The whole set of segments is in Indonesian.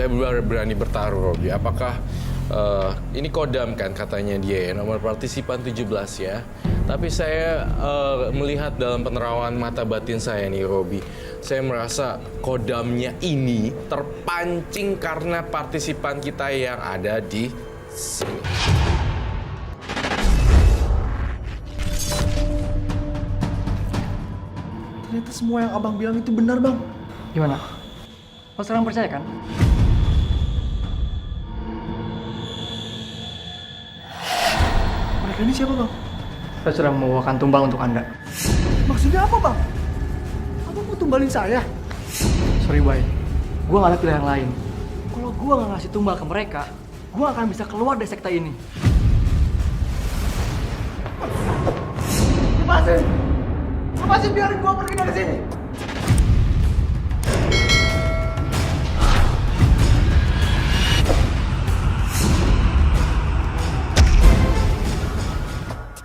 Saya berani bertaruh, Robi. Apakah ini kodam kan katanya dia ya, nomor partisipan 17 ya. Tapi saya melihat dalam penerawangan mata batin saya nih, Robi. Saya merasa kodamnya ini terpancing karena partisipan kita yang ada di sini. Ternyata semua yang abang bilang itu benar, Bang. Gimana? Lo sekarang percaya kan? Mereka ini siapa, Bang? Saya sudah membawakan tumbal untuk Anda. Maksudnya apa, Bang? Abang mau tumbalin saya? Sorry, Bay. Gua nggak ada pilihan lain. Kalau gua nggak ngasih tumbal ke mereka, gua akan bisa keluar dari sekte ini. Lepasin! Lepasin, biarin gua pergi dari sini!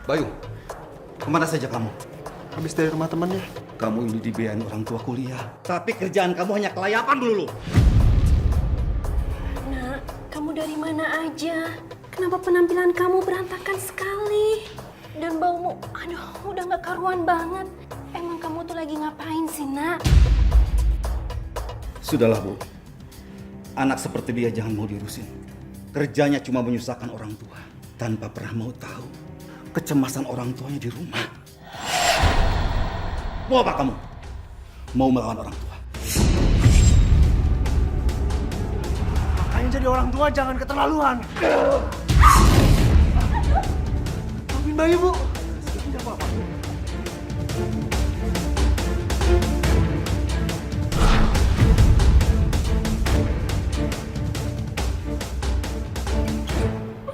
Bayu, kemana saja kamu? Habis dari rumah temannya. Kamu ini dibiayain orang tua kuliah. Tapi kerjaan kamu hanya kelayapan dulu. Nak, kamu dari mana aja? Kenapa penampilan kamu berantakan sekali? Dan baumu, aduh, udah gak karuan banget. Emang kamu tuh lagi ngapain sih, Nak? Sudahlah, Bu. Anak seperti dia jangan mau diurusin. Kerjanya cuma menyusahkan orang tua. Tanpa pernah mau tahu kecemasan orang tuanya di rumah. Mau apa kamu? Mau melawan orang tua? Makanya jadi orang tua jangan keterlaluan. Maafin Bayu, Bu. Tidak apa-apa, Bu.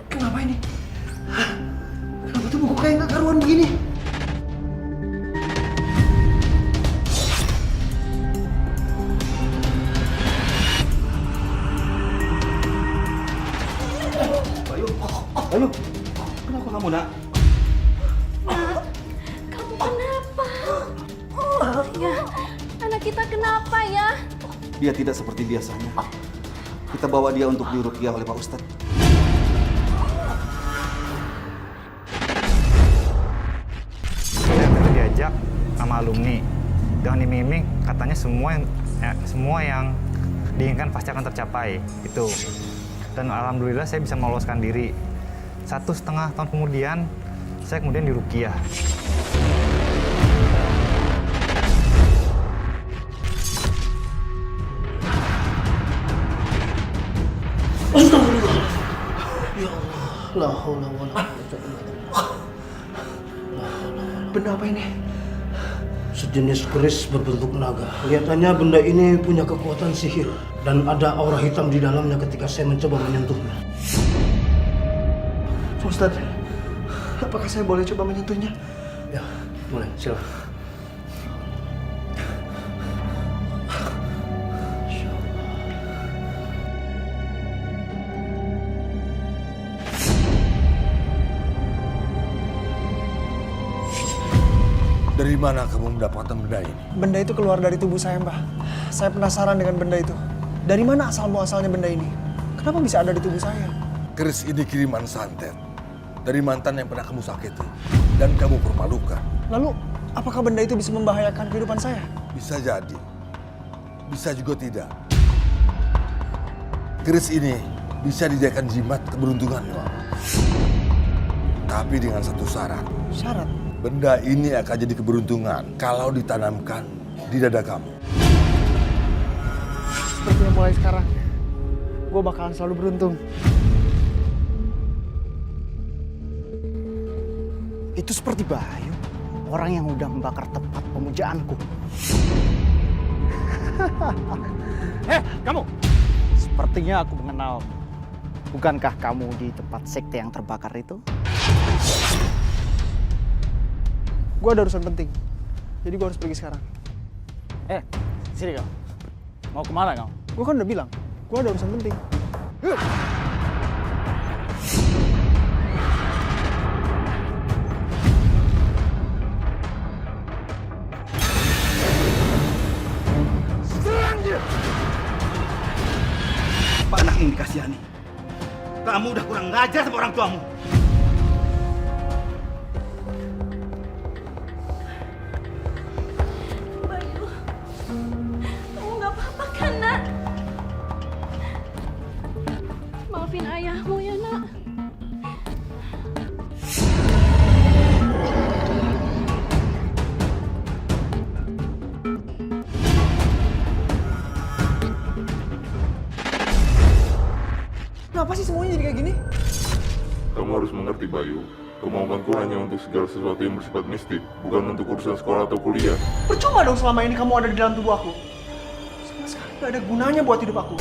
Kenapa ini? Kenapa tuh buku kayak nggak karuan begini? Bayu, kenapa kamu, Nak? Nak, kamu kenapa? Ya, anak kita kenapa ya? Dia tidak seperti biasanya. Kita bawa dia untuk diruqyah oleh Pak Ustadz. Saya pernah diajak sama alumni, jangan dimiming, katanya semua yang diinginkan pasti akan tercapai itu. Dan alhamdulillah saya bisa meloloskan diri. 1,5 tahun kemudian saya kemudian diruqyah. Ya Allah, la haula wala quwwata illa billah. Benda apa ini? Sejenis keris berbentuk naga. Kelihatannya benda ini punya kekuatan sihir dan ada aura hitam di dalamnya ketika saya mencoba menyentuhnya. Ustadz, apakah saya boleh coba menyentuhnya? Ya, boleh, silakan. Dari mana kamu mendapatkan benda ini? Benda itu keluar dari tubuh saya, Mbah. Saya penasaran dengan benda itu. Dari mana asal-muasalnya benda ini? Kenapa bisa ada di tubuh saya? Keris ini kiriman santet dari mantan yang pernah kamu sakiti dan kamu permalukan. Lalu, apakah benda itu bisa membahayakan kehidupan saya? Bisa jadi, bisa juga tidak. Keris ini bisa dijadikan jimat keberuntungan, Noah. Tapi dengan satu syarat. Syarat? Benda ini akan jadi keberuntungan kalau ditanamkan di dada kamu. Sepertinya mulai sekarang, gue bakalan selalu beruntung. Itu seperti Bayu, orang yang udah membakar tempat pemujaanku. Kamu! Sepertinya aku mengenal. Bukankah kamu di tempat sekte yang terbakar itu? Gue ada urusan penting, jadi gue harus pergi sekarang. Sini kau. Mau kemana kau? Gue kan udah bilang, gue ada urusan penting. ajar sama orang tuamu. Bayu, kamu nggak apa-apa kan, Nak? Maafin ayahmu ya, Nak. Kenapa sih semuanya jadi kayak gini? Kamu harus mengerti, Bayu. Kemauanku hanya untuk segala sesuatu yang bersifat mistik, bukan untuk urusan sekolah atau kuliah. Percuma dong selama ini kamu ada di dalam tubuh aku. Sama sekali gak ada gunanya buat hidup aku.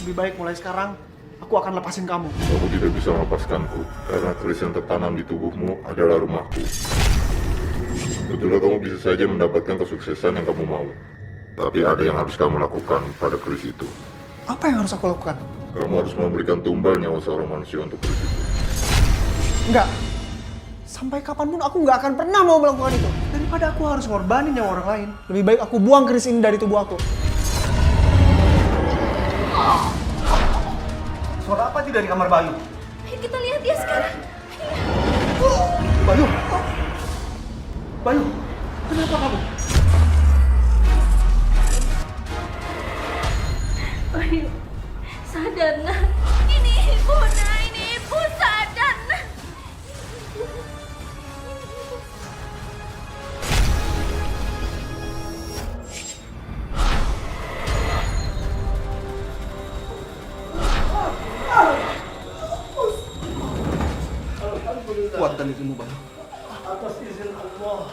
Lebih baik mulai sekarang, aku akan lepasin kamu. Kamu tidak bisa melepaskanku, karena keris yang tertanam di tubuhmu adalah rumahku. Betulnya kamu bisa saja mendapatkan kesuksesan yang kamu mau. Tapi ada yang harus kamu lakukan pada keris itu. Apa yang harus aku lakukan? Kamu harus memberikan tumbal nyawa seorang manusia untuk keris itu. Enggak. Sampai kapanpun aku nggak akan pernah mau melakukan itu. Daripada aku harus ngorbanin nyawa orang lain, lebih baik aku buang keris ini dari tubuh aku. Suara apa itu dari kamar Bayu? Ayo kita lihat dia sekarang. Bayu! Bayu! Kenapa kamu? Bayu, sadar, Nak. Ini ibu, Nak. Ini ibu, sadar, Nak. Kuatkan dirimu, Bayu. Atas izin Allah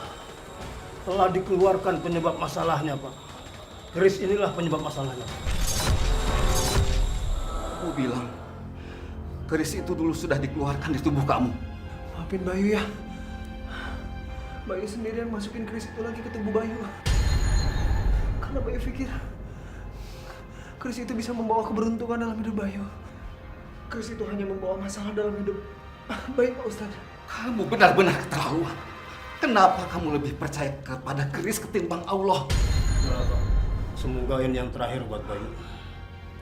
telah dikeluarkan penyebab masalahnya, Pak. Keris inilah penyebab masalahnya. Aku bilang, keris itu dulu sudah dikeluarkan di tubuh kamu. Maafin Bayu ya. Bayu sendiri yang masukin keris itu lagi ke tubuh Bayu. Karena Bayu pikir keris itu bisa membawa keberuntungan dalam hidup Bayu. Keris itu hanya membawa masalah dalam hidup Bayu, Pak Ustadz. Kamu benar-benar keterlaluan. Kenapa kamu lebih percaya kepada keris ketimbang Allah? Nah, Pak. Semoga ini yang terakhir buat Bayu.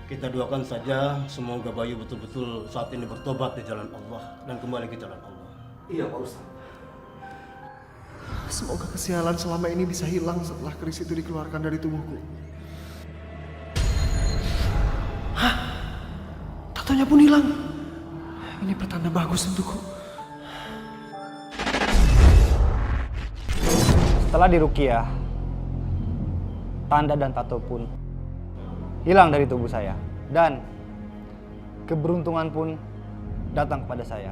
Kita doakan saja semoga Bayu betul-betul saat ini bertobat di jalan Allah dan kembali ke jalan Allah. Iya, Pak Ustaz. Semoga kesialan selama ini bisa hilang setelah keris itu dikeluarkan dari tubuhku. Hah? Tatonya pun hilang. Ini pertanda bagus untukku. Setelah diruqyah, tanda dan tato pun hilang dari tubuh saya. Dan keberuntungan pun datang kepada saya.